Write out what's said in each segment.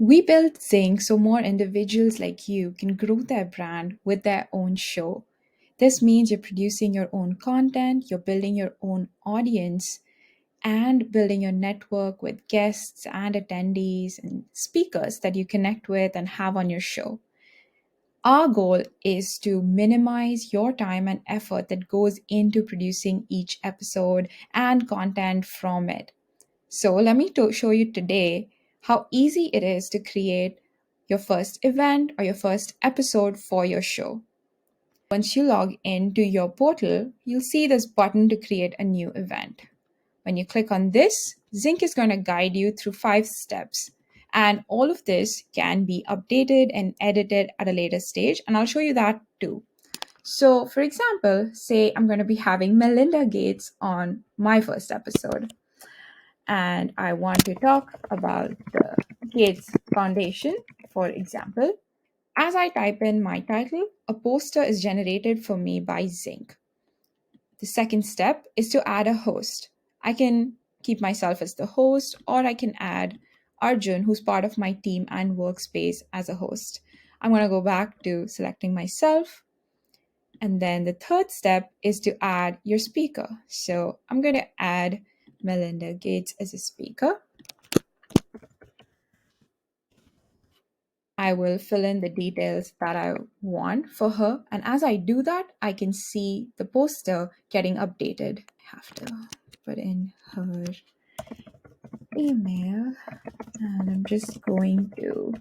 We built Zync so more individuals like you can grow their brand with their own show. This means you're producing your own content, you're building your own audience, and building your network with guests and attendees and speakers that you connect with and have on your show. Our goal is to minimize your time and effort that goes into producing each episode and content from it. So, let me show you today how easy it is to create your first event or your first episode for your show. Once you log into your portal, you'll see this button to create a new event. When you click on this, Zinc is going to guide you through 5 steps. And all of this can be updated and edited at a later stage. And I'll show you that too. So, for example, say I'm going to be having Melinda Gates on my first episode. And I want to talk about the Gates Foundation, for example. As I type in my title, a poster is generated for me by Zinc. The second step is to add a host. I can keep myself as the host, or I can add Arjun, who's part of my team and workspace, as a host. I'm going to go back to selecting myself. And then the third step is to add your speaker. So I'm going to add Melinda Gates as a speaker. I will fill in the details that I want for her. And as I do that, I can see the poster getting updated. I have to put in her email and I'm just going to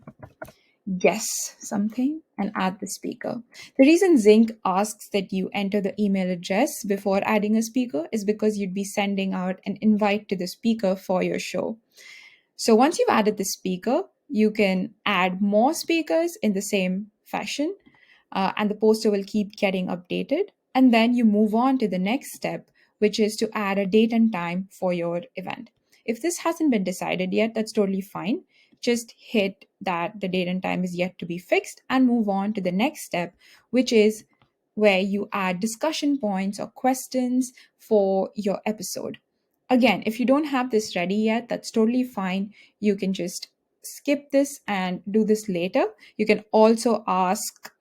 guess something and add the speaker. The reason Zinc asks that you enter the email address before adding a speaker is because you'd be sending out an invite to the speaker for your show. So once you've added the speaker, you can add more speakers in the same fashion, and the poster will keep getting updated. And then you move on to the next step, which is to add a date and time for your event. If this hasn't been decided yet, that's totally fine. Just hit that the date and time is yet to be fixed and move on to the next step, which is where you add discussion points or questions for your episode. Again, if you don't have this ready yet, that's totally fine. You can just skip this and do this later. You can also ask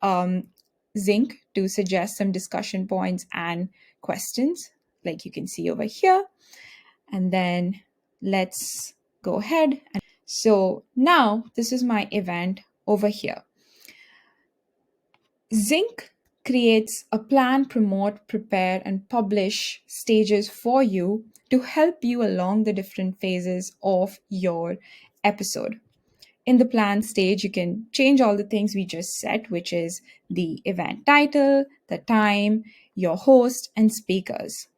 Zinc to suggest some discussion points and questions, like you can see over here. And then let's go ahead. So now this is my event over here. Zinc creates a plan, promote, prepare, and publish stages for you to help you along the different phases of your episode. In the plan stage, you can change all the things we just set, which is the event title, the time, your host, and speakers.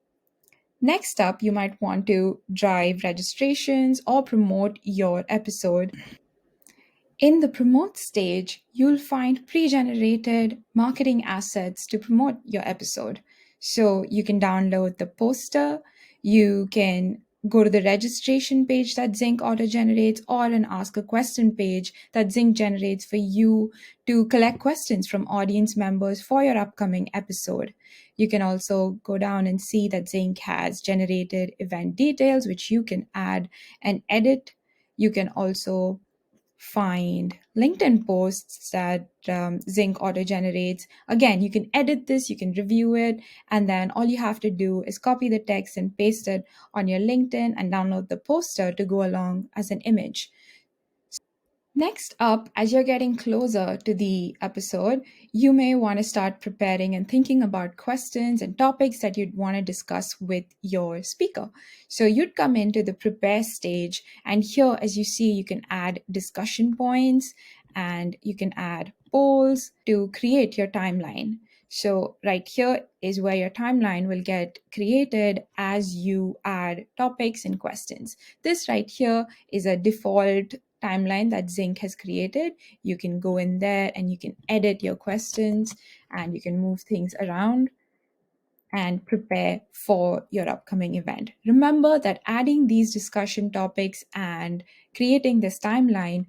Next up, you might want to drive registrations or promote your episode. In the promote stage, you'll find pre-generated marketing assets to promote your episode. So you can download the poster, you can go to the registration page that Zinc auto generates, or an ask a question page that Zinc generates for you to collect questions from audience members for your upcoming episode. You can also go down and see that Zinc has generated event details, which you can add and edit. You can also find LinkedIn posts that Zinc auto generates. Again, you can edit this, you can review it, and then all you have to do is copy the text and paste it on your LinkedIn and download the poster to go along as an image. Next up, as you're getting closer to the episode, you may want to start preparing and thinking about questions and topics that you'd want to discuss with your speaker. So you'd come into the prepare stage, and here, as you see, you can add discussion points and you can add polls to create your timeline. So right here is where your timeline will get created as you add topics and questions. This right here is a default timeline that Zinc has created. You can go in there and you can edit your questions and you can move things around and prepare for your upcoming event. Remember that adding these discussion topics and creating this timeline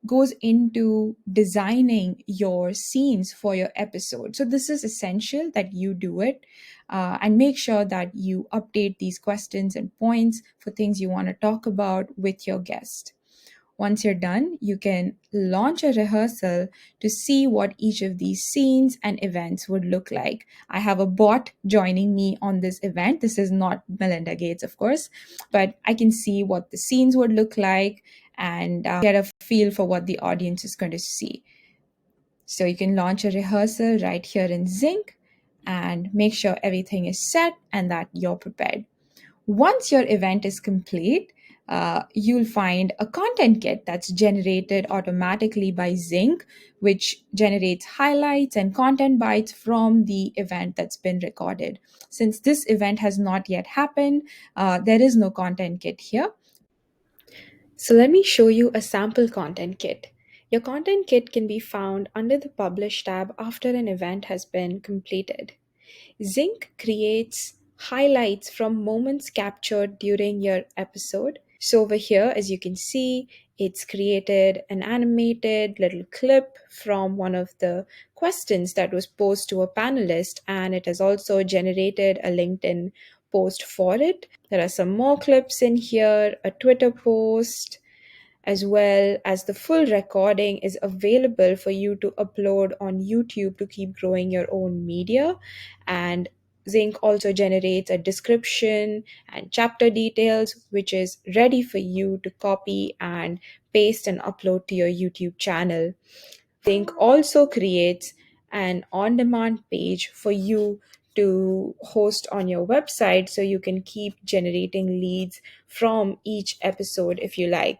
goes into designing your scenes for your episode. So this is essential that you do it and make sure that you update these questions and points for things you want to talk about with your guest. Once you're done, you can launch a rehearsal to see what each of these scenes and events would look like. I have a bot joining me on this event. This is not Melinda Gates, of course, but I can see what the scenes would look like and get a feel for what the audience is going to see. So you can launch a rehearsal right here in Zync and make sure everything is set and that you're prepared. Once your event is complete, you'll find a content kit that's generated automatically by Zync, which generates highlights and content bytes from the event that's been recorded. Since this event has not yet happened, there is no content kit here. So let me show you a sample content kit. Your content kit can be found under the Publish tab after an event has been completed. Zinc creates highlights from moments captured during your episode. So over here, as you can see, it's created an animated little clip from one of the questions that was posed to a panelist, and it has also generated a LinkedIn post for it. There are some more clips in here, a Twitter post, as well as the full recording is available for you to upload on YouTube to keep growing your own media. And Zinc also generates a description and chapter details, which is ready for you to copy and paste and upload to your YouTube channel. Zinc also creates an on demand page for you to host on your website so you can keep generating leads from each episode if you like.